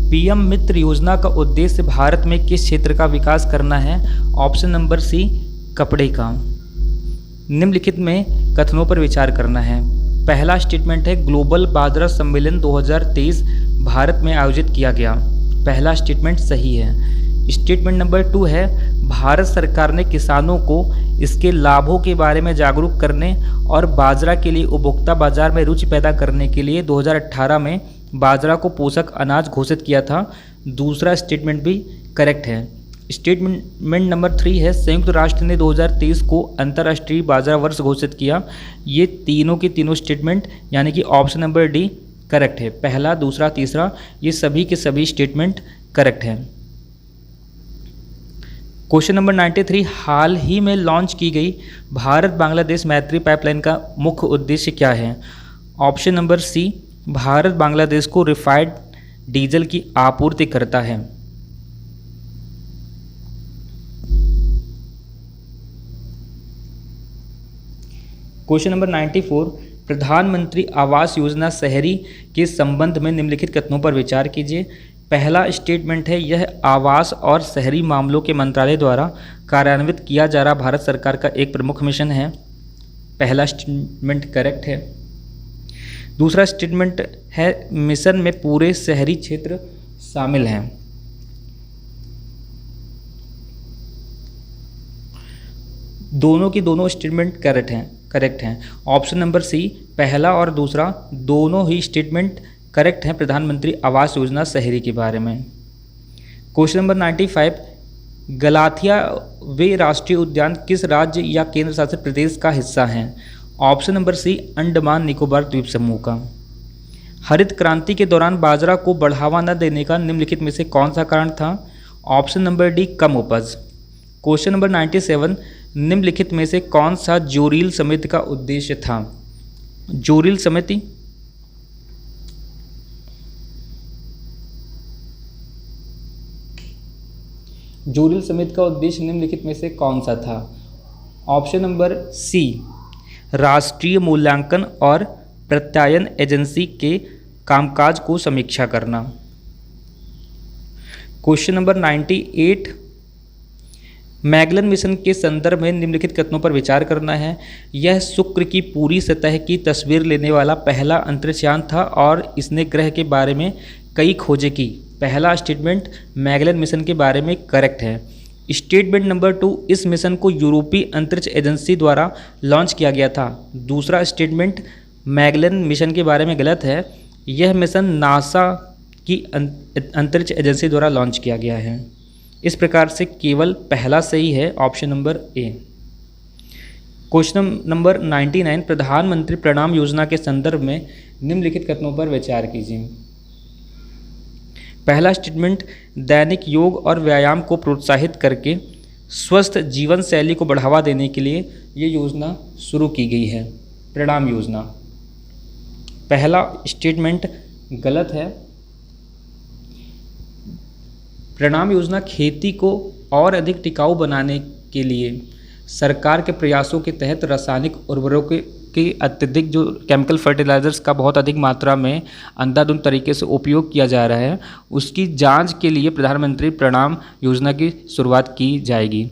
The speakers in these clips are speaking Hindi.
पीएम मित्र योजना का उद्देश्य भारत में किस क्षेत्र का विकास करना है? ऑप्शन नंबर सी, कपड़े का। निम्नलिखित में कथनों पर विचार करना है। पहला स्टेटमेंट है ग्लोबल बाजरा सम्मेलन 2023 भारत में आयोजित किया गया। पहला स्टेटमेंट सही है। स्टेटमेंट नंबर 2 है भारत सरकार ने किसानों को इसके लाभों के बारे में जागरूक करने और बाजरा के लिए उपभोक्ता बाजार में रुचि पैदा करने के लिए 2018 में बाजरा को पोषक अनाज घोषित किया था। दूसरा स्टेटमेंट भी करेक्ट है। स्टेटमेंट नंबर 3 है संयुक्त राष्ट्र ने 2023 को अंतर्राष्ट्रीय बाजरा वर्ष घोषित किया। ये तीनों के तीनों स्टेटमेंट यानी कि ऑप्शन नंबर डी करेक्ट है। पहला, दूसरा, तीसरा ये सभी के सभी स्टेटमेंट करेक्ट हैं। क्वेश्चन नंबर 93, हाल ही में लॉन्च की गई भारत बांग्लादेश मैत्री पाइपलाइन का मुख्य उद्देश्य क्या है? Option number C, Bharat Bangladesh को रिफाइंड डीजल की आपूर्ति करता है। क्वेश्चन नंबर 94, प्रधानमंत्री आवास योजना शहरी के संबंध में निम्नलिखित कथनों पर विचार कीजिए। पहला स्टेटमेंट है यह आवास और शहरी मामलों के मंत्रालय द्वारा कार्यान्वित किया जा रहा भारत सरकार का एक प्रमुख मिशन है। पहला स्टेटमेंट करेक्ट है। दूसरा स्टेटमेंट है मिशन में पूरे शहरी क्षेत्र शामिल हैं। दोनों की दोनों स्टेटमेंट करेक्ट हैं। ऑप्शन नंबर सी, पहला और दूसरा दोनों ही स्टेटमेंट करेक्ट हैं प्रधानमंत्री आवास योजना शहरी के बारे में। क्वेश्चन नंबर 95, गलाथिया वे राष्ट्रीय उद्यान किस राज्य या केंद्र शासित प्रदेश का हिस्सा हैं? Option number C, Andaman Nicobar द्वीप समूह का। हरित क्रांति के दौरान बाजरा को बढ़ावा न देने का निम्नलिखित में से कौन सा कारण था? ऑप्शन नंबर डी, कम उपज। क्वेश्चन नंबर 97, निम्नलिखित में से कौन सा जोरील समिति का उद्देश्य था? जोरील समिति का उद्देश्य निम्नलिखित में से कौन सा था? ऑप्शन नंबर सी, राष्ट्रीय मूल्यांकन और प्रत्यायन एजेंसी के कामकाज को समीक्षा करना। क्वेश्चन नंबर 98, मैगलन मिशन के संदर्भ में निम्नलिखित कथनों पर विचार करना है। यह शुक्र की पूरी सतह की तस्वीर लेने वाला पहला अंतरिक्षयान था और इसने ग्रह के बारे में कई खोजें की। पहला स्टेटमेंट मैगलन मिशन के बारे में करेक्ट है। स्टेटमेंट नंबर 2, इस मिशन को यूरोपीय अंतरिक्ष एजेंसी द्वारा लॉन्च किया गया था। दूसरा स्टेटमेंट मैगलन मिशन के बारे में गलत है। यह मिशन नासा की अंतरिक्ष एजेंसी द्वारा लॉन्च किया गया है। इस प्रकार से केवल पहला सही है, ऑप्शन नंबर ए। क्वेश्चन नंबर 99, प्रधानमंत्री प्रणाम योजना के संदर्भ में निम्नलिखित कथनों पर विचार कीजिए। पहला स्टेटमेंट दैनिक योग और व्यायाम को प्रोत्साहित करके स्वस्थ जीवन शैली को बढ़ावा देने के लिए ये योजना शुरू की गई है, प्रणाम योजना। पहला स्टेटमेंट गलत है। प्रणाम योजना खेती को और अधिक टिकाऊ बनाने के लिए सरकार के प्रयासों के तहत रासायनिक उर्वरकों के अत्यधिक जो केमिकल फर्टिलाइजर्स का बहुत अधिक मात्रा में अंधाधुंध तरीके से उपयोग किया जा रहा है, उसकी जांच के लिए प्रधानमंत्री प्रणाम योजना की शुरुआत की जाएगी।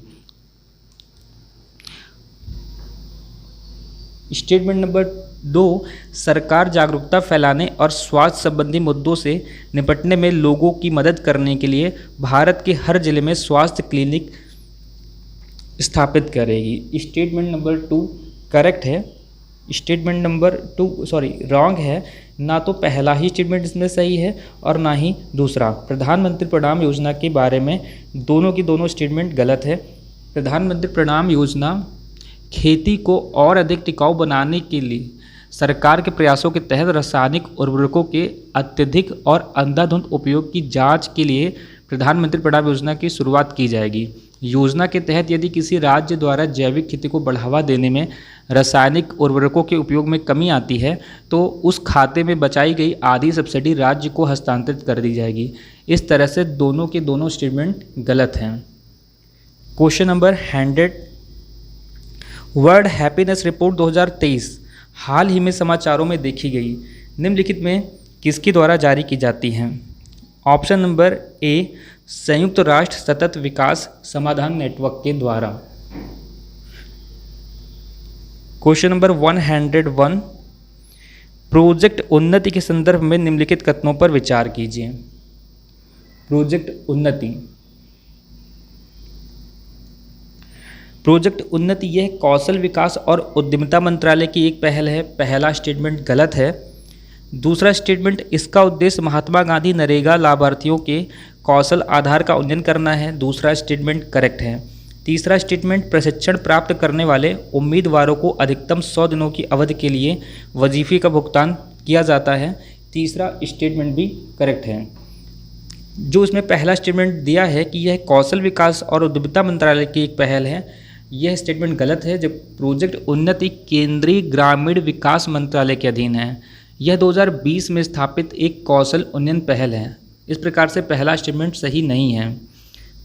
स्टेटमेंट नंबर 2, सरकार जागरूकता फैलाने और स्वास्थ्य संबंधी मुद्दों से निपटने में लोगों की मदद करने के लिए भारत के हर जिले में स्वास्थ्य क्लिनिक स्थापित करेगी। स्टेटमेंट नंबर 2 करेक्ट है। स्टेटमेंट नंबर 2 रॉन्ग है। ना तो पहला ही स्टेटमेंट इसमें सही है और ना ही दूसरा। प्रधानमंत्री प्रणाम योजना के बारे में दोनों की दोनों स्टेटमेंट गलत है। प्रधानमंत्री प्रणाम योजना खेती को और अधिक टिकाऊ बनाने के लिए सरकार के प्रयासों के तहत रासायनिक उर्वरकों के अत्यधिक और अंधाधुंध उपयोग की जांच के लिए प्रधानमंत्री प्रणाम योजना की शुरुआत की जाएगी। योजना के तहत यदि किसी राज्य द्वारा जैविक खेती को बढ़ावा देने में रासायनिक उर्वरकों के उपयोग में कमी आती है तो उस खाते में बचाई गई आधी सब्सिडी राज्य को हस्तांतरित कर दी जाएगी। इस तरह से दोनों के दोनों स्टेटमेंट गलत हैं। Question number 100, world happiness report 2023 हाल ही में समाचारों में देखी गई, निम्नलिखित में किसके द्वारा जारी की जाती हैं? ऑप्शन नंबर ए संयुक्त राष्ट्र सतत विकास समाधान नेटवर्क के द्वारा। क्वेश्चन नंबर 101, प्रोजेक्ट उन्नति के संदर्भ में निम्नलिखित कथनों पर विचार कीजिए। प्रोजेक्ट उन्नति, प्रोजेक्ट उन्नति यह कौशल विकास और उद्यमिता मंत्रालय की एक पहल है। पहला स्टेटमेंट गलत है। दूसरा स्टेटमेंट, इसका उद्देश्य महात्मा गांधी नरेगा लाभार्थियों के कौशल आधार का उन्नयन करना है। दूसरा स्टेटमेंट करेक्ट है। तीसरा स्टेटमेंट, प्रशिक्षण प्राप्त करने वाले उम्मीदवारों को अधिकतम 100 दिनों की अवधि के लिए वजीफे का भुगतान किया जाता है। तीसरा स्टेटमेंट भी करेक्ट है। जो इसमें पहला स्टेटमेंट दिया है कि यह कौशल विकास और उद्यमिता मंत्रालय की एक पहल है, यह स्टेटमेंट गलत है। जब प्रोजेक्ट उन्नति केंद्रीय ग्रामीण विकास मंत्रालय के अधीन है, यह 2020 में स्थापित एक कौशल उन्नयन पहल है। इस प्रकार से पहला स्टेटमेंट सही नहीं है।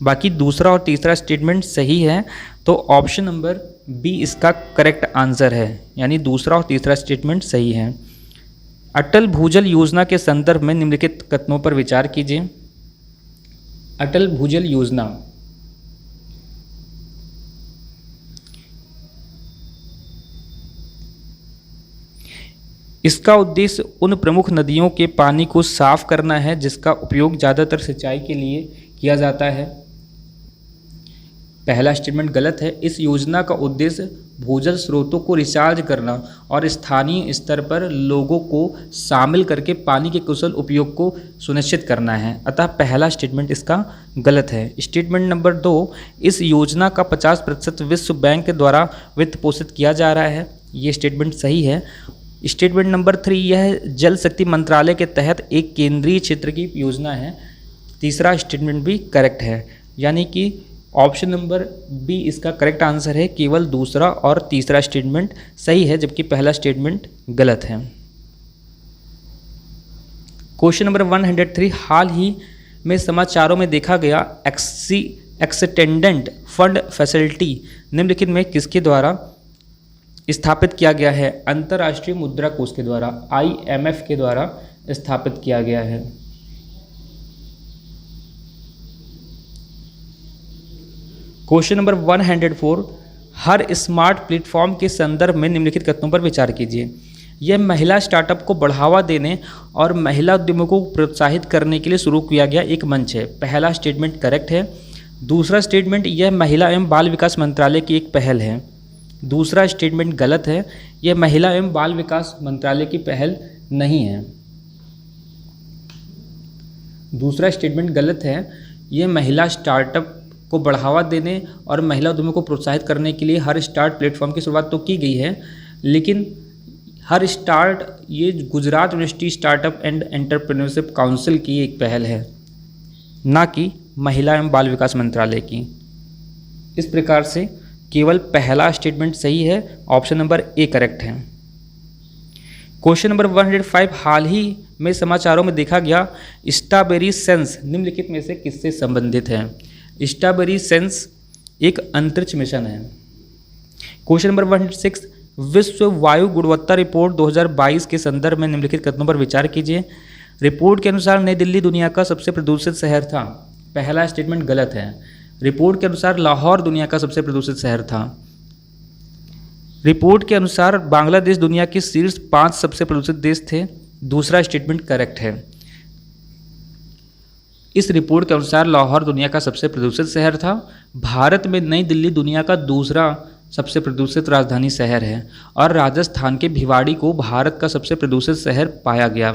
बाकी दूसरा और तीसरा स्टेटमेंट सही है, तो ऑप्शन नंबर बी इसका करेक्ट आंसर है, यानी दूसरा और तीसरा स्टेटमेंट सही है। अटल भूजल योजना के संदर्भ में निम्नलिखित कथनों पर विचार कीजिए। अटल भूजल योजना, इसका उद्देश्य उन प्रमुख नदियों के पानी को साफ करना है जिसका उपयोग ज़्यादातर सिंचाई के लिए किया जाता है। पहला स्टेटमेंट गलत है। इस योजना का उद्देश्य भूजल स्रोतों को रिचार्ज करना और स्थानीय स्तर पर लोगों को शामिल करके पानी के कुशल उपयोग को सुनिश्चित करना है। अतः पहला स्टेटमेंट इसका गलत है। स्टेटमेंट नंबर 2, इस योजना का 50% विश्व बैंक द्वारा वित्त पोषित किया जा रहा है। ये स्टेटमेंट सही है। स्टेटमेंट नंबर 3, यह जल शक्ति मंत्रालय के तहत एक केंद्रीय क्षेत्र की योजना है। तीसरा स्टेटमेंट भी करेक्ट है, यानी कि ऑप्शन नंबर बी इसका करेक्ट आंसर है। केवल दूसरा और तीसरा स्टेटमेंट सही है, जबकि पहला स्टेटमेंट गलत है। क्वेश्चन नंबर 103, हाल ही में समाचारों में देखा गया एक्सटेंडेंट फंड फैसिलिटी निम्नलिखित में किसके द्वारा स्थापित किया गया है? अंतर्राष्ट्रीय मुद्रा कोष के द्वारा, IMF के द्वारा स्थापित किया गया है। क्वेश्चन नंबर 104, हर स्मार्ट प्लेटफॉर्म के संदर्भ में निम्नलिखित कथनों पर विचार कीजिए। यह महिला स्टार्टअप को बढ़ावा देने और महिला उद्यमों को प्रोत्साहित करने के लिए शुरू किया गया एक मंच है। पहला स्टेटमेंट करेक्ट है। दूसरा स्टेटमेंट, यह महिला एवं बाल विकास मंत्रालय की एक पहल है। दूसरा स्टेटमेंट गलत है। यह महिला एवं बाल विकास मंत्रालय की पहल नहीं है। दूसरा स्टेटमेंट गलत है। यह महिला स्टार्टअप को बढ़ावा देने और महिला उद्यमों को प्रोत्साहित करने के लिए हर स्टार्ट प्लेटफॉर्म की शुरुआत तो की गई है, लेकिन हर स्टार्ट ये Gujarat university startup and entrepreneurship council की एक पहल है, ना कि महिला एवं बाल विकास मंत्रालय की। इस प्रकार से केवल पहला स्टेटमेंट सही है। ऑप्शन नंबर ए करेक्ट है। क्वेश्चन नंबर 105, हाल ही में समाचारों में देखा गया स्ट्रॉबेरी सेंस निम्नलिखित में से किससे संबंधित है? स्ट्रॉबेरी सेंस एक अंतरिक्ष मिशन है। क्वेश्चन नंबर 106, विश्व वायु गुणवत्ता रिपोर्ट 2022 के संदर्भ में निम्नलिखित कथनों पर विचार कीजिए। रिपोर्ट के अनुसार नई दिल्ली दुनिया का सबसे प्रदूषित शहर था। पहला स्टेटमेंट गलत है। रिपोर्ट के अनुसार लाहौर दुनिया का सबसे प्रदूषित शहर था। रिपोर्ट के अनुसार बांग्लादेश दुनिया के शीर्ष 5 सबसे प्रदूषित देश थे। दूसरा स्टेटमेंट करेक्ट है। इस रिपोर्ट के अनुसार लाहौर दुनिया का सबसे प्रदूषित शहर था। भारत में नई दिल्ली दुनिया का दूसरा सबसे प्रदूषित राजधानी शहर है और राजस्थान के भिवाड़ी को भारत का सबसे प्रदूषित शहर पाया गया।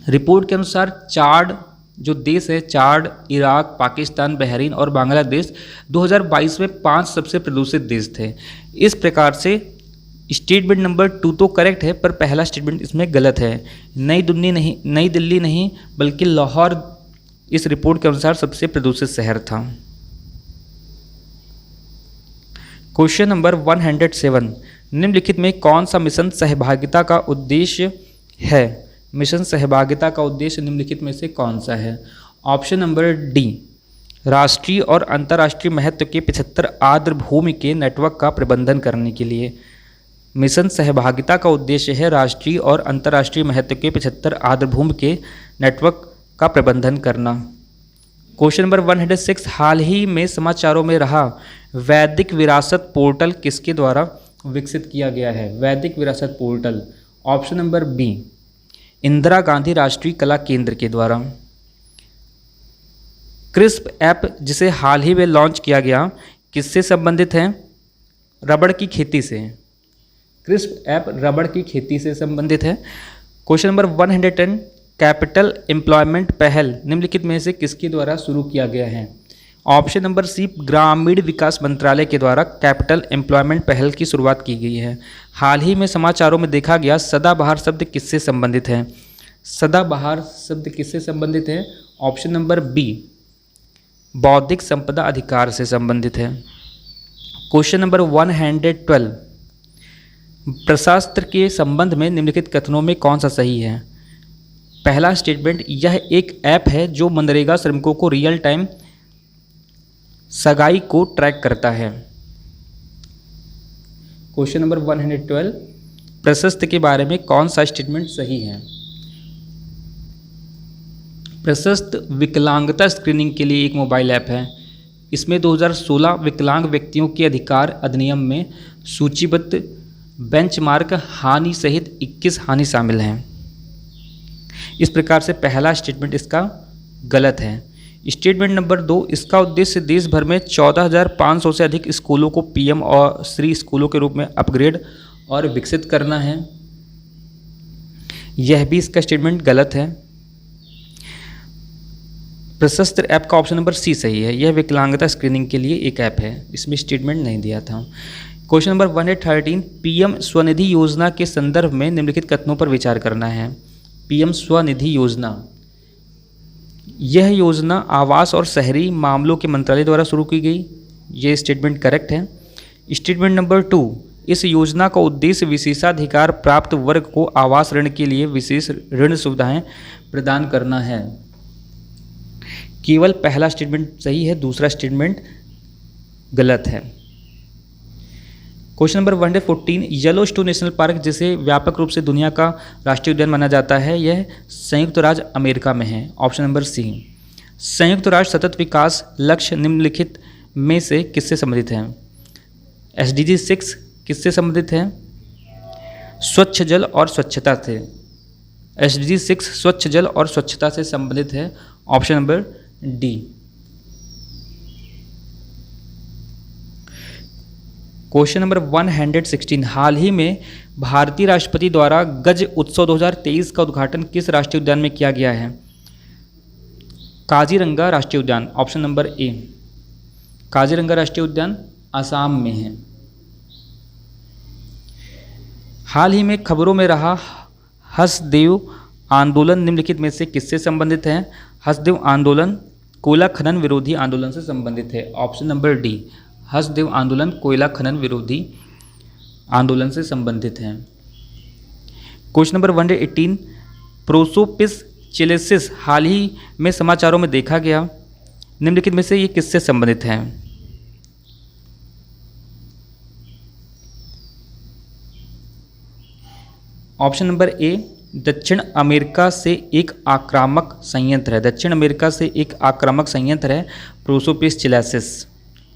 रिपोर्ट के अनुसार चाड जो देश है, चाड, इराक, पाकिस्तान, बहरीन और बांग्लादेश 2022 में 5 सबसे प्रदूषित देश थे। इस प्रकार से स्टेटमेंट नंबर 2 तो करेक्ट है, पर पहला स्टेटमेंट इसमें गलत है। नई दिल्ली नहीं बल्कि लाहौर इस रिपोर्ट के अनुसार सबसे प्रदूषित शहर था। क्वेश्चन नंबर 107, निम्नलिखित में कौन सा मिशन सहभागिता का उद्देश्य है? मिशन सहभागिता का उद्देश्य निम्नलिखित में से कौन सा है? ऑप्शन नंबर डी, राष्ट्रीय और अंतर्राष्ट्रीय महत्व के 75 आर्द्र भूमि के नेटवर्क का प्रबंधन करने के लिए। मिशन सहभागिता का उद्देश्य है राष्ट्रीय और अंतर्राष्ट्रीय महत्व के 75 आर्द्र भूमि के नेटवर्क का प्रबंधन करना। क्वेश्चन नंबर 106, हाल ही में समाचारों में रहा वैदिक विरासत पोर्टल किसके द्वारा विकसित किया गया है? वैदिक विरासत portal, option number B, Indira Gandhi राष्ट्रीय कला केंद्र के द्वारा। क्रिस्प ऐप जिसे हाल ही में लॉन्च किया गया किससे संबंधित है? रबड़ की खेती से। क्रिस्प ऐप रबड़ की खेती से संबंधित है। क्वेश्चन नंबर 110, कैपिटल एम्प्लॉयमेंट पहल निम्नलिखित में से किसके द्वारा शुरू किया गया है? ऑप्शन नंबर सी, ग्रामीण विकास मंत्रालय के द्वारा कैपिटल एम्प्लॉयमेंट पहल की शुरुआत की गई है। हाल ही में समाचारों में देखा गया सदाबहार शब्द किससे संबंधित है? सदाबहार शब्द किससे संबंधित है? ऑप्शन नंबर बी, बौद्धिक संपदा अधिकार से संबंधित है। क्वेश्चन नंबर 112, प्रशास्त्र के संबंध में निम्नलिखित कथनों में कौन सा सही है? पहला स्टेटमेंट, यह एक ऐप है जो मनरेगा श्रमिकों को रियल टाइम सगाई को ट्रैक करता है। क्वेश्चन नंबर 112, प्रशस्त के बारे में कौन सा स्टेटमेंट सही है? प्रशस्त विकलांगता स्क्रीनिंग के लिए एक मोबाइल ऐप है। इसमें 2016 विकलांग व्यक्तियों के अधिकार अधिनियम में सूचीबद्ध बेंचमार्क हानि सहित 21 हानि शामिल हैं। इस प्रकार से पहला स्टेटमेंट इसका गलत है। स्टेटमेंट नंबर 2, इसका उद्देश्य देश भर में 14,500 से अधिक स्कूलों को पीएम और श्री स्कूलों के रूप में अपग्रेड और विकसित करना है। यह भी इसका स्टेटमेंट गलत है। प्रशस्त ऐप का ऑप्शन नंबर सी सही है। यह विकलांगता स्क्रीनिंग के लिए एक ऐप है, इसमें स्टेटमेंट नहीं दिया था। क्वेश्चन नंबर 113, पीएम स्वनिधि योजना के संदर्भ में निम्नलिखित कथनों पर विचार करना है। पीएम स्वनिधि योजना, यह योजना आवास और शहरी मामलों के मंत्रालय द्वारा शुरू की गई। यह स्टेटमेंट करेक्ट है। स्टेटमेंट नंबर 2, इस योजना का उद्देश्य विशेषाधिकार प्राप्त वर्ग को आवास ऋण के लिए विशेष ऋण सुविधाएं प्रदान करना है। केवल पहला स्टेटमेंट सही है, दूसरा स्टेटमेंट गलत है। Question number 114, Yellowstone national park जिसे व्यापक रूप से दुनिया का राष्ट्रीय उद्यान माना जाता है, यह संयुक्त राज्य अमेरिका में है। ऑप्शन नंबर सी, संयुक्त राष्ट्र सतत विकास लक्ष्य निम्नलिखित में से किससे संबंधित है? SDG 6 किससे संबंधित है? स्वच्छ जल और स्वच्छता से। SDG 6 स्वच्छ जल और स्वच्छता से संबंधित है। Option number D. Question number 116, हाल ही में भारतीय राष्ट्रपति द्वारा गज उत्सव 2023 का उद्घाटन किस राष्ट्रीय उद्यान में किया गया है? काजीरंगा राष्ट्रीय उद्यान। ऑप्शन नंबर ए, काजीरंगा राष्ट्रीय उद्यान असम में है। हाल ही में खबरों में रहा हसदेव आंदोलन निम्नलिखित में से किससे संबंधित है? हसदेव आंदोलन कोयला खनन विरोधी आंदोलन से संबंधित है। ऑप्शन नंबर डी, हसदेव आंदोलन कोयला खनन विरोधी आंदोलन से संबंधित है। क्वेश्चन नंबर 118, प्रोसोपिस चिलेसिस हाल ही में समाचारों में देखा गया निम्नलिखित में से ये किससे संबंधित है? ऑप्शन नंबर ए, दक्षिण अमेरिका से एक आक्रामक संयंत्र है। दक्षिण अमेरिका से एक आक्रामक संयंत्र है प्रोसोपिस चिलेसिस।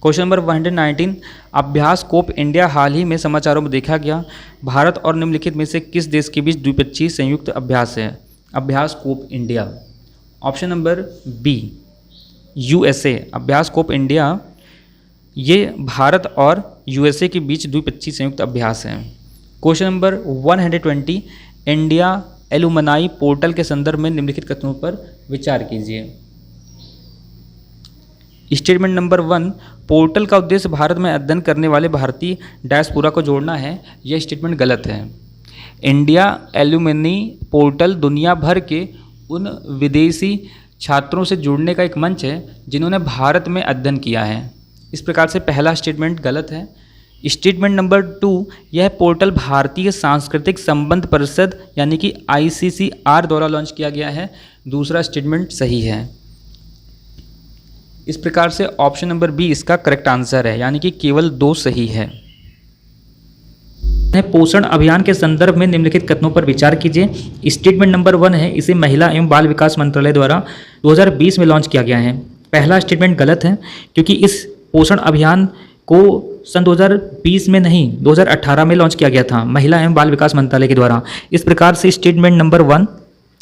क्वेश्चन नंबर 119, अभ्यास कोप इंडिया हाल ही में समाचारों में देखा गया भारत और निम्नलिखित में से किस देश के बीच द्विपक्षीय संयुक्त अभ्यास है? अभ्यास Cope India. Option number B, USA। अभ्यास कोप इंडिया ये भारत और USA के बीच द्विपक्षीय संयुक्त अभ्यास है। Question number 120, India alumni portal के संदर्भ में निम्नलिखित कथनों पर विचार कीजिए। स्टेटमेंट नंबर 1, पोर्टल का उद्देश्य भारत में अध्ययन करने वाले भारतीय डायस्पोरा को जोड़ना है। यह स्टेटमेंट गलत है। इंडिया एलुमनी पोर्टल दुनिया भर के उन विदेशी छात्रों से जुड़ने का एक मंच है जिन्होंने भारत में अध्ययन किया है। इस प्रकार से पहला स्टेटमेंट गलत है। स्टेटमेंट नंबर 2, यह पोर्टल भारतीय सांस्कृतिक संबंध परिषद यानी कि ICCR द्वारा लॉन्च किया गया है। दूसरा स्टेटमेंट सही है। इस प्रकार से ऑप्शन नंबर बी इसका करेक्ट आंसर है, यानी कि केवल 2 सही है। पोषण अभियान के संदर्भ में निम्नलिखित कथनों पर विचार कीजिए। स्टेटमेंट नंबर 1 है, इसे महिला एवं बाल विकास मंत्रालय द्वारा 2020 में लॉन्च किया गया है। पहला स्टेटमेंट गलत है, क्योंकि इस पोषण अभियान को सन 2020 में नहीं 2018 में लॉन्च किया गया था महिला एवं बाल विकास मंत्रालय के द्वारा। इस प्रकार से स्टेटमेंट नंबर 1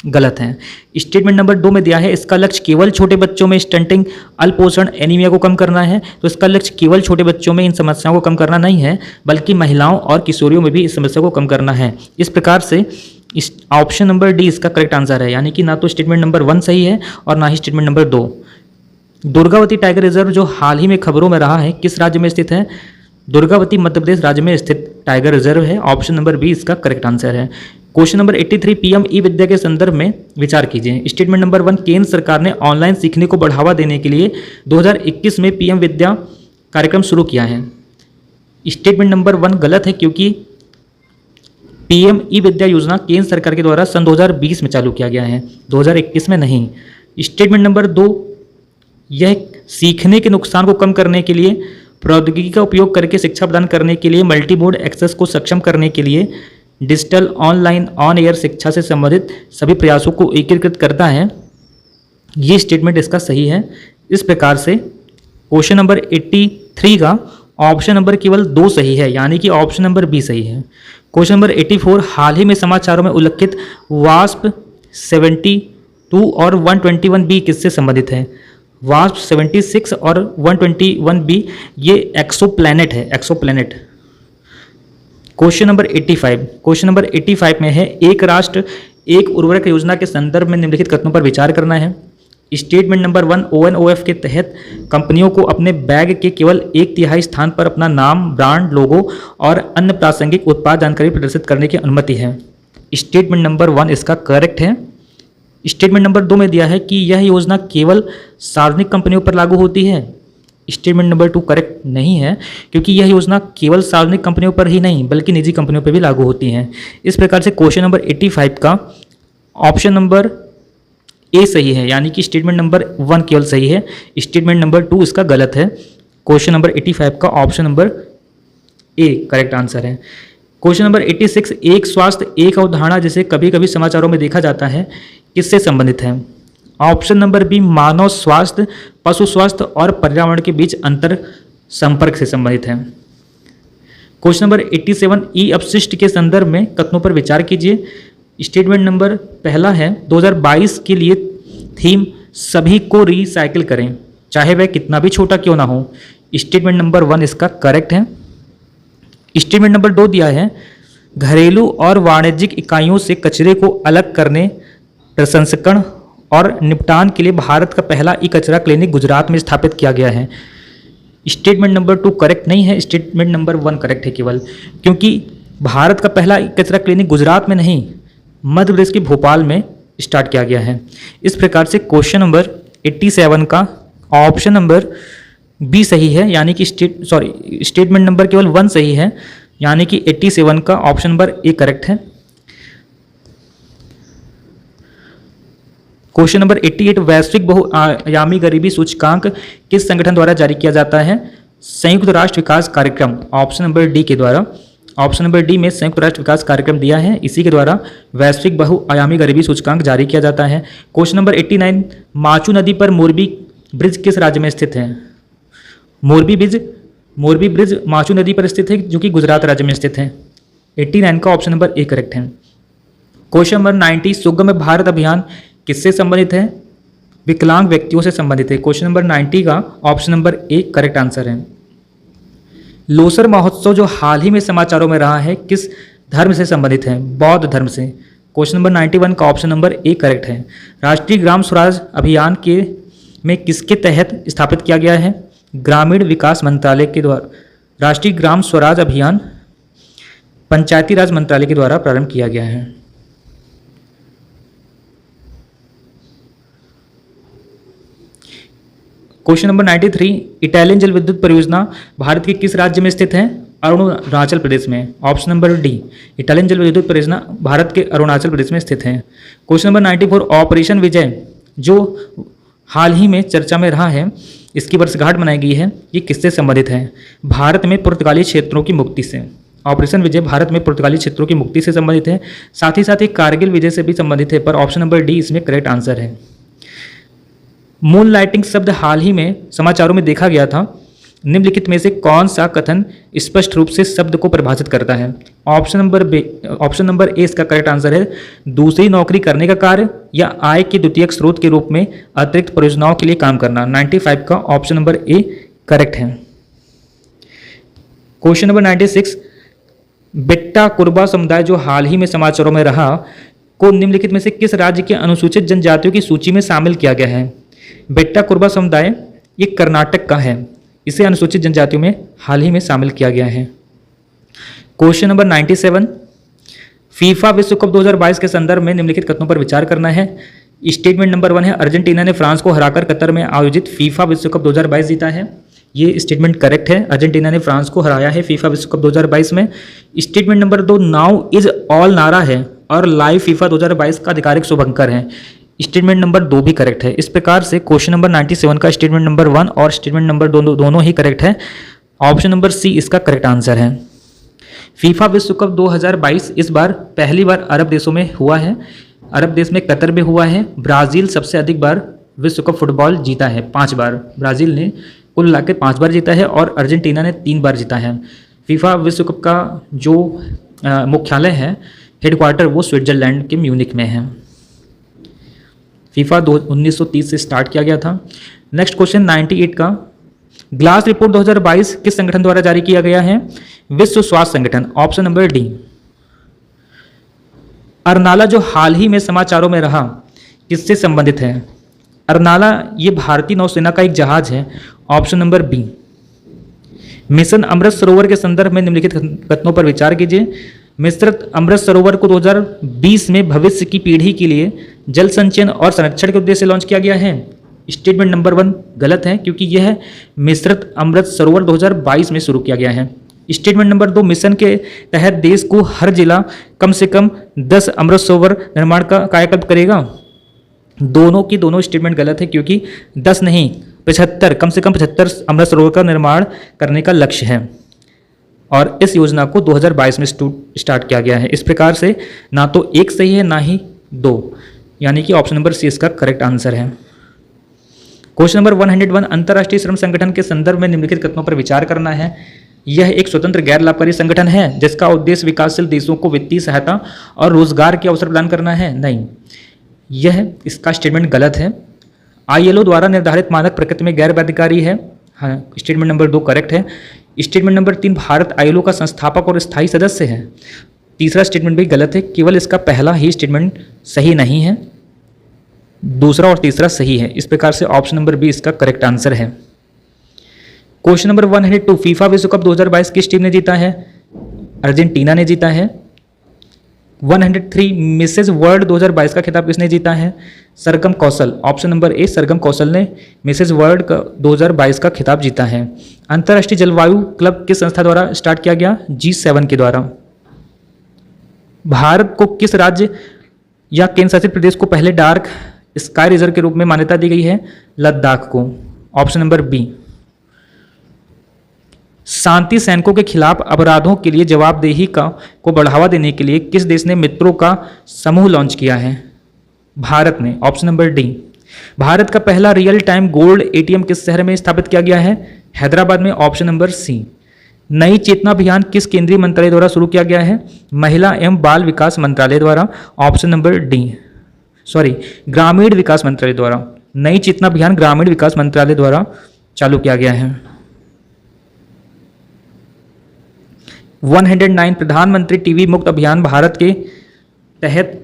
गलत है। स्टेटमेंट नंबर 2 में दिया है इसका लक्ष्य केवल छोटे बच्चों में स्टंटिंग, अल्पोषण, एनीमिया को कम करना है। तो इसका लक्ष्य केवल छोटे बच्चों में इन समस्याओं को कम करना नहीं है, बल्कि महिलाओं और किशोरियों में भी इस समस्या को कम करना है। इस प्रकार से इस ऑप्शन नंबर डी इसका करेक्ट आंसर है, यानी कि ना तो स्टेटमेंट नंबर 1 सही है और ना ही statement number 2। Durgavati tiger reserve जो हाल ही में खबरों में रहा है, किस राज्य में स्थित है? दुर्गावती मध्य प्रदेश राज्य में स्थित टाइगर रिजर्व है। ऑप्शन नंबर बी इसका करेक्ट आंसर है। क्वेश्चन नंबर 83, पीएम ई विद्या के संदर्भ में विचार कीजिए। स्टेटमेंट नंबर 1, केंद्र सरकार ने ऑनलाइन सीखने को बढ़ावा देने के लिए 2021 में पीएम विद्या कार्यक्रम शुरू किया है। स्टेटमेंट नंबर 1 गलत है, क्योंकि पीएम ई विद्या योजना केंद्र सरकार के द्वारा सन 2020 में चालू किया गया है, 2021 में नहीं। स्टेटमेंट नंबर 2, यह सीखने के नुकसान को कम करने के लिए प्रौद्योगिकी का उपयोग करके शिक्षा प्रदान करने के लिए मल्टी मोड एक्सेस को सक्षम करने के लिए डिजिटल, ऑनलाइन, ऑन एयर शिक्षा से संबंधित सभी प्रयासों को एकीकृत करता है। ये स्टेटमेंट इसका सही है। इस प्रकार से क्वेश्चन नंबर 83 का ऑप्शन नंबर केवल 2 सही है, यानी कि ऑप्शन नंबर बी सही है। क्वेश्चन नंबर 84, हाल ही में समाचारों में उल्लेखित वास्प 72 और 121B किससे संबंधित है? वास्प 76 और 121B ये एक्सोप्लैनेट है, एक्सोप्लैनेट। क्वेश्चन नंबर 85 में है, एक राष्ट्र एक उर्वरक योजना के संदर्भ में निम्नलिखित कथनों पर विचार करना है। स्टेटमेंट नंबर 1, ONOF के तहत कंपनियों को अपने बैग के केवल 1/3 स्थान पर अपना नाम, ब्रांड, लोगो और अन्य प्रासंगिक उत्पाद जानकारी प्रदर्शित करने की अनुमति है। स्टेटमेंट नंबर 1 इसका करेक्ट है। स्टेटमेंट नंबर 2 में दिया है कि यह योजना केवल सार्वजनिक कंपनियों पर लागू होती है। स्टेटमेंट नंबर 2 करेक्ट नहीं है, क्योंकि यह योजना केवल सार्वजनिक कंपनियों पर ही नहीं बल्कि निजी कंपनियों पर भी लागू होती है। इस प्रकार से क्वेश्चन नंबर 85 का ऑप्शन नंबर ए सही है, यानी कि स्टेटमेंट नंबर 1 केवल सही है, स्टेटमेंट नंबर 2 इसका गलत है। क्वेश्चन नंबर 85 का option number A correct answer है। क्वेश्चन नंबर 86, एक स्वास्थ्य एक अवधारणा जिसे कभी कभी समाचारों में देखा जाता है, किससे संबंधित है? ऑप्शन नंबर बी, मानव स्वास्थ्य, पशु स्वास्थ्य और पर्यावरण के बीच अंतर संपर्क से संबंधित है। क्वेश्चन नंबर 87, ई अपशिष्ट के संदर्भ में कथनों पर विचार कीजिए। स्टेटमेंट नंबर पहला है, 2022 के लिए थीम सभी को रिसाइकिल करें, चाहे वह कितना भी छोटा क्यों ना हो। स्टेटमेंट नंबर 1 इसका करेक्ट है। स्टेटमेंट नंबर 2 दिया है, घरेलू और वाणिज्यिक इकाइयों से कचरे को अलग करने, प्रसंस्करण और निपटान के लिए भारत का पहला ई कचरा क्लिनिक गुजरात में स्थापित किया गया है। स्टेटमेंट नंबर 2 करेक्ट नहीं है, स्टेटमेंट नंबर 1 करेक्ट है केवल, क्योंकि भारत का पहला ई कचरा क्लिनिक गुजरात में नहीं मध्य प्रदेश के भोपाल में स्टार्ट किया गया है। इस प्रकार से क्वेश्चन नंबर 87 का ऑप्शन नंबर बी सही है, यानी कि स्टेटमेंट नंबर केवल 1 सही है, यानी कि 87 का ऑप्शन नंबर ए करेक्ट है। क्वेश्चन नंबर 88, वैश्विक बहुआयामी गरीबी सूचकांक किस संगठन द्वारा जारी किया जाता है? संयुक्त राष्ट्र विकास कार्यक्रम, ऑप्शन नंबर डी के द्वारा। ऑप्शन नंबर डी में संयुक्त राष्ट्र विकास कार्यक्रम दिया है, इसी के द्वारा वैश्विक बहुआयामी गरीबी सूचकांक जारी किया जाता है। क्वेश्चन नंबर 89, माचू नदी पर मोरबी ब्रिज किस राज्य में स्थित है? मोरबी ब्रिज माचू नदी पर स्थित है, जो कि गुजरात राज्य में स्थित है। 89 का ऑप्शन नंबर ए करेक्ट है। क्वेश्चन नंबर 90, सुगम्य भारत अभियान किससे संबंधित है? विकलांग व्यक्तियों से संबंधित है। क्वेश्चन नंबर 90 का option number A correct answer है। लोसर महोत्सव जो हाल ही में समाचारों में रहा है, किस धर्म से संबंधित है? बौद्ध धर्म से। क्वेश्चन नंबर 91 का ऑप्शन नंबर ए करेक्ट है। राष्ट्रीय ग्राम स्वराज अभियान में किसके तहत स्थापित किया गया है? ग्रामीण विकास मंत्रालय के द्वारा। राष्ट्रीय ग्राम स्वराज अभियान पंचायती राज मंत्रालय के द्वारा प्रारंभ किया गया है। क्वेश्चन नंबर 93, इटालियन जल विद्युत परियोजना भारत के किस राज्य में स्थित है? अरुणाचल प्रदेश में। ऑप्शन नंबर डी, इटालियन जल विद्युत परियोजना भारत के अरुणाचल प्रदेश में स्थित है। क्वेश्चन नंबर 94, ऑपरेशन विजय जो हाल ही में चर्चा में रहा है, इसकी वर्षगांठ मनाई गई है, ये किससे संबंधित है? भारत में पुर्तगाली क्षेत्रों की मुक्ति से। ऑपरेशन विजय भारत में पुर्तगाली क्षेत्रों की मुक्ति से संबंधित है, साथ ही कारगिल विजय से भी संबंधित है, पर ऑप्शन नंबर डी इसमें करेक्ट आंसर है। मून लाइटिंग शब्द हाल ही में समाचारों में देखा गया था, निम्नलिखित में से कौन सा कथन स्पष्ट रूप से शब्द को परिभाषित करता है? ऑप्शन नंबर ए इसका करेक्ट आंसर है, दूसरी नौकरी करने का कार्य या आय के द्वितीयक स्रोत के रूप में अतिरिक्त परियोजनाओं के लिए काम करना। 95 का ऑप्शन नंबर ए करेक्ट है। क्वेश्चन नंबर 96, बेट्टा कुरबा समुदाय जो हाल ही में समाचारों में रहा को निम्नलिखित में से किस राज्य के अनुसूचित जनजातियों की सूची में शामिल किया गया है? बेट्टा कुरबा समुदाय ये कर्नाटक का है, इसे अनुसूचित जनजातियों में हाल ही में शामिल किया गया है। क्वेश्चन नंबर 97, फीफा विश्व कप 2022 के संदर्भ में निम्नलिखित कथनों पर विचार करना है। स्टेटमेंट नंबर 1 है, अर्जेंटीना ने फ्रांस को हराकर कतर में आयोजित फीफा विश्व कप 2022 जीता है। ये स्टेटमेंट करेक्ट है, अर्जेंटीना ने फ्रांस को हराया है फीफा विश्व कप 2022 में। Statement number 2, now is all नारा है और लाइव फीफा 2022 का आधिकारिक शुभंकर है। स्टेटमेंट नंबर 2 भी करेक्ट है। इस प्रकार से क्वेश्चन नंबर 97 का स्टेटमेंट नंबर 1 और स्टेटमेंट नंबर दोनों ही करेक्ट है। ऑप्शन नंबर सी इसका करेक्ट आंसर है। फीफा विश्व कप 2022 इस बार पहली बार अरब देशों में हुआ है, अरब देश में कतर में हुआ है। ब्राज़ील सबसे अधिक बार विश्व कप फुटबॉल जीता है, 5 बार ब्राज़ील ने कुल मिलाकर 5 बार जीता है और अर्जेंटीना ने 3 बार जीता है। फीफा विश्व कप का जो मुख्यालय है, हेडक्वार्टर, वो स्विट्जरलैंड के म्यूनिक में है। फीफा 1930 से स्टार्ट किया गया था। नेक्स्ट क्वेश्चन 98 का, ग्लास रिपोर्ट 2022 किस संगठन द्वारा जारी किया गया है? विश्व स्वास्थ्य संगठन। Option number D. अरनाला जो हाल ही में समाचारों में रहा किससे संबंधित है? अरनाला ये भारतीय नौसेना का एक जहाज है। Option number B. Mission Amrit Sarovar के संदर्भ में निम्नलिखित कथनों पर विचार कीजिए। मिशन अमृत सरोवर को 2020 में भविष्य की पीढ़ी के लिए जल संचयन और संरक्षण के उद्देश्य से लॉन्च किया गया है। स्टेटमेंट नंबर 1 गलत है, क्योंकि यह मिशन अमृत सरोवर 2022 में शुरू किया गया है। स्टेटमेंट नंबर 2, मिशन के तहत देश को हर जिला कम से कम 10 अमृत सरोवर निर्माण का कायाकल्प करेगा। दोनों की दोनों स्टेटमेंट गलत है, क्योंकि 10 नहीं 75, कम से कम 75 अमृत सरोवर का निर्माण करने का लक्ष्य है और इस योजना को 2022 में स्टार्ट किया गया है। इस प्रकार से ना तो एक सही है ना ही 2, यानी कि ऑप्शन नंबर सी इसका करेक्ट आंसर है। क्वेश्चन नंबर 101, अंतर्राष्ट्रीय श्रम संगठन के संदर्भ में निम्नलिखित कथनों पर विचार करना है। यह एक स्वतंत्र गैर लाभकारी संगठन है जिसका उद्देश्य विकासशील देशों को वित्तीय सहायता और रोजगार के अवसर प्रदान करना है। नहीं, यह इसका स्टेटमेंट गलत है। ILO द्वारा निर्धारित मानक प्रकृति में गैर बाध्यकारी है। हाँ, स्टेटमेंट नंबर 2 करेक्ट है। स्टेटमेंट नंबर 3, भारत ILO का संस्थापक और स्थायी सदस्य है। तीसरा स्टेटमेंट भी गलत है, केवल इसका पहला ही स्टेटमेंट सही नहीं है, दूसरा और तीसरा सही है। इस प्रकार से ऑप्शन नंबर बी इसका करेक्ट आंसर है। क्वेश्चन नंबर 102, फीफा विश्व कप 2022 किस टीम ने जीता है? अर्जेंटीना ने जीता है। 103, मिसेज वर्ल्ड 2022 का खिताब किसने जीता है? सरगम कौशल। ऑप्शन नंबर ए, सरगम कौशल ने मिसेज वर्ल्ड का 2022 का खिताब जीता है। अंतर्राष्ट्रीय जलवायु क्लब किस संस्था द्वारा स्टार्ट किया गया? G7 के द्वारा। भारत को किस राज्य या केंद्र शासित प्रदेश को पहले डार्क स्काई रिजर्व के रूप में मान्यता दी गई है? लद्दाख को। Option number B. शांति सैनिकों के खिलाफ अपराधों के लिए जवाबदेही को बढ़ावा देने के लिए किस देश ने मित्रों का समूह लॉन्च किया है? भारत ने। Option number D. भारत का पहला रियल टाइम गोल्ड ATM किस शहर में स्थापित किया गया है? हैदराबाद में। Option number C. Nayi Chetna अभियान किस केंद्रीय मंत्रालय द्वारा शुरू किया गया है? महिला एवं बाल विकास मंत्रालय द्वारा। ऑप्शन नंबर डी, ग्रामीण विकास मंत्रालय द्वारा। नई चेतना अभियान ग्रामीण विकास मंत्रालय द्वारा चालू किया गया है। 109, प्रधानमंत्री टीबी मुक्त अभियान भारत के तहत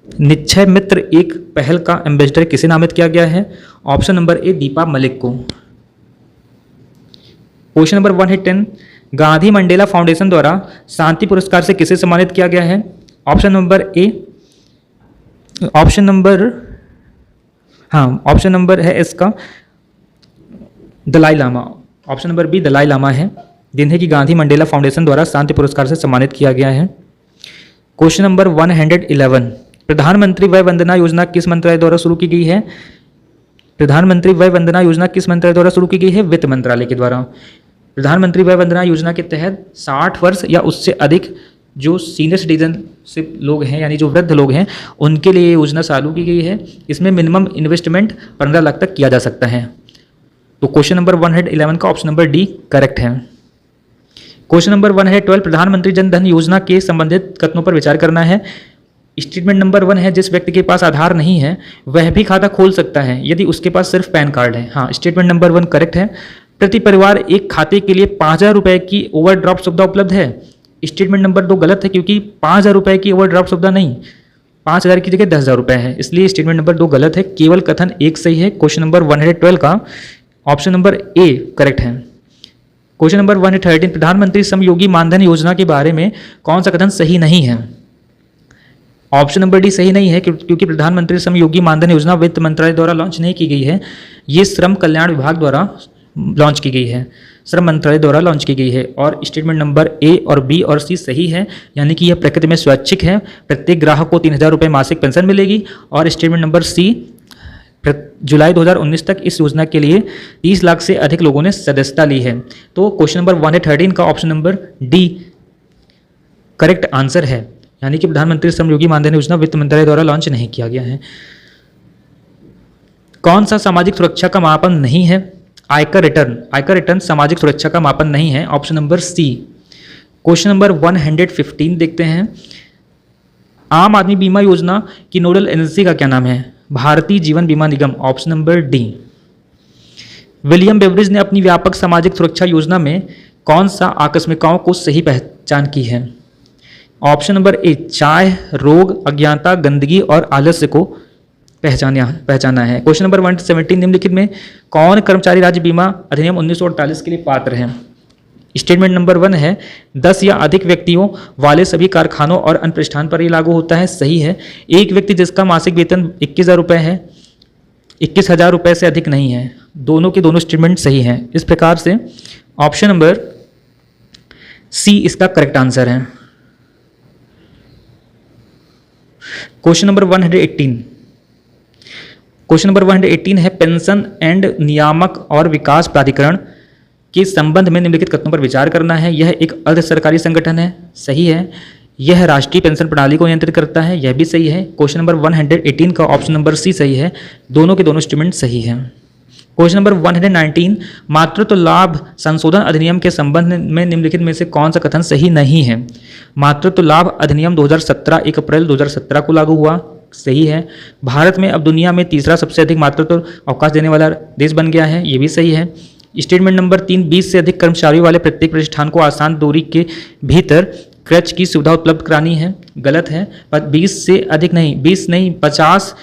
निक्षय मित्र एक पहल का एम्बेसडर किसे नामित किया गया है? Option number A, Deepa Malik को। Question number 110, Gandhi Mandela foundation द्वारा शांति पुरस्कार से किसे सम्मानित किया गया है? ऑप्शन नंबर है इसका Dalai Lama. Option number B Dalai Lama है, जिन्हें कि गांधी मंडेला फाउंडेशन द्वारा शांति पुरस्कार से सम्मानित किया गया है। क्वेश्चन नंबर 111, प्रधानमंत्री वय वंदना योजना किस मंत्रालय द्वारा शुरू की गई है? प्रधानमंत्री वय वंदना योजना किस मंत्रालय द्वारा शुरू की गई है? वित्त मंत्रालय के द्वारा। प्रधानमंत्री वय वंदना योजना के तहत 60 वर्ष या उससे अधिक जो सीनियर सिटीजनशिप लोग हैं, यानी जो वृद्ध लोग हैं, उनके लिए ये योजना चालू की गई है। इसमें मिनिमम इन्वेस्टमेंट 15 लाख तक किया जा सकता है। तो क्वेश्चन नंबर 111 का ऑप्शन नंबर डी करेक्ट है। क्वेश्चन नंबर 112, प्रधानमंत्री जन धन योजना के संबंधित कथनों पर विचार करना है। स्टेटमेंट नंबर 1 है, जिस व्यक्ति के पास आधार नहीं है वह भी खाता खोल सकता है यदि उसके पास सिर्फ पैन कार्ड है। हाँ, स्टेटमेंट नंबर 1 करेक्ट है। प्रति परिवार एक खाते के लिए 5,000 रुपये की ओवरड्राफ्ट सुविधा उपलब्ध है। स्टेटमेंट नंबर 2 गलत है, क्योंकि 5,000 रुपये की ओवरड्राफ्ट सुविधा नहीं, 5,000 की जगह 10,000 रुपये है, इसलिए स्टेटमेंट नंबर 2 गलत है। केवल कथन एक सही है। क्वेश्चन नंबर 112 का ऑप्शन नंबर ए करेक्ट है। क्वेश्चन नंबर 113, प्रधानमंत्री श्रमयोगी मानधन योजना के बारे में कौन सा कथन सही नहीं है? ऑप्शन नंबर डी सही नहीं है, क्योंकि प्रधानमंत्री श्रमयोगी मानधन योजना वित्त मंत्रालय द्वारा लॉन्च नहीं की गई है। ये श्रम कल्याण विभाग द्वारा लॉन्च की गई है, श्रम मंत्रालय द्वारा लॉन्च की गई है। और स्टेटमेंट नंबर ए और बी और सी सही है, यानी कि यह प्रकृति में स्वैच्छिक है। प्रत्येक ग्राहक को 3,000 रुपये मासिक पेंशन मिलेगी। और स्टेटमेंट नंबर सी, जुलाई 2019 तक इस योजना के लिए 30 लाख से अधिक लोगों ने सदस्यता ली है। तो क्वेश्चन नंबर 113 का option number D correct answer है, यानी कि प्रधानमंत्री श्रमयोगी मानधन योजना वित्त मंत्रालय द्वारा लॉन्च नहीं किया गया है। कौन सा सामाजिक सुरक्षा का मापन नहीं है? आयकर रिटर्न। आयकर रिटर्न सामाजिक सुरक्षा का मापन नहीं है, option number C. Question number 115 देखते हैं। आम आदमी बीमा योजना की नोडल एजेंसी का क्या नाम है? भारतीय जीवन बीमा निगम, option number D. William Beveridge ने अपनी व्यापक सामाजिक सुरक्षा योजना में कौन सा आकस्मिकताओं को सही पहचान की है? ऑप्शन नंबर ए, चाय, रोग, अज्ञानता, गंदगी और आलस्य को पहचाना है। क्वेश्चन नंबर 117, निम्नलिखित में कौन कर्मचारी राज्य बीमा अधिनियम 1948 के लिए पात्र है? स्टेटमेंट नंबर 1 है, 10 या अधिक व्यक्तियों वाले सभी कारखानों और अन्य प्रतिष्ठान पर ये लागू होता है, सही है। एक व्यक्ति जिसका मासिक वेतन 21,000 रुपये है, 21,000 रुपये से अधिक नहीं है, दोनों के दोनों स्टेटमेंट सही हैं। इस प्रकार से ऑप्शन नंबर सी इसका करेक्ट आंसर है। क्वेश्चन नंबर 118, क्वेश्चन नंबर 118 है, पेंशन एंड नियामक और विकास प्राधिकरण के संबंध में निम्नलिखित कथनों पर विचार करना है। यह एक अर्ध सरकारी संगठन है, सही है। यह राष्ट्रीय पेंशन प्रणाली को नियंत्रित करता है, यह भी सही है। क्वेश्चन नंबर 118 का ऑप्शन नंबर सी सही है, दोनों के दोनों स्टेटमेंट सही है। क्वेश्चन नंबर 119, मातृत्व लाभ संशोधन अधिनियम के संबंध में निम्नलिखित में से कौन सा कथन सही नहीं है? मातृत्व लाभ अधिनियम 2017 1 अप्रैल 2017 को लागू हुआ, सही है। भारत में अब दुनिया में तीसरा सबसे अधिक मातृत्व अवकाश देने वाला देश बन गया है, ये भी सही है। स्टेटमेंट नंबर 3, 20 से अधिक कर्मचारियों वाले प्रत्येक प्रतिष्ठान को आसान दूरी के भीतर क्रच की सुविधा उपलब्ध करानी है, गलत है। पर 20 से अधिक नहीं, 20 नहीं, 50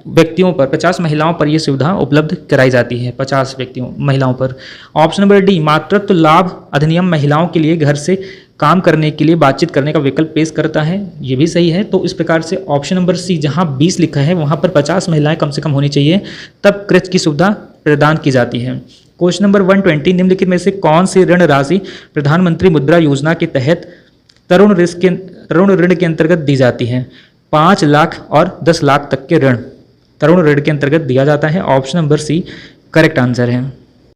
व्यक्तियों पर, 50 महिलाओं पर यह सुविधा उपलब्ध कराई जाती है, 50 व्यक्तियों महिलाओं पर। ऑप्शन नंबर डी, मातृत्व लाभ अधिनियम महिलाओं के लिए घर से काम करने के लिए बातचीत करने का विकल्प पेश करता है, ये भी सही है। तो इस प्रकार से ऑप्शन नंबर सी, जहां 20 लिखा है वहां पर 50 महिलाएं कम से कम होनी चाहिए, तब क्रच की सुविधा प्रदान की जाती है। क्वेश्चन नंबर 120, निम्नलिखित में से कौन सी ऋण राशि प्रधानमंत्री मुद्रा योजना के तहत तरुण ऋण के अंतर्गत दी जाती है? 5 लाख और 10 लाख तक के ऋण तरुण ऋण के अंतर्गत दिया जाता है, option number C correct answer है।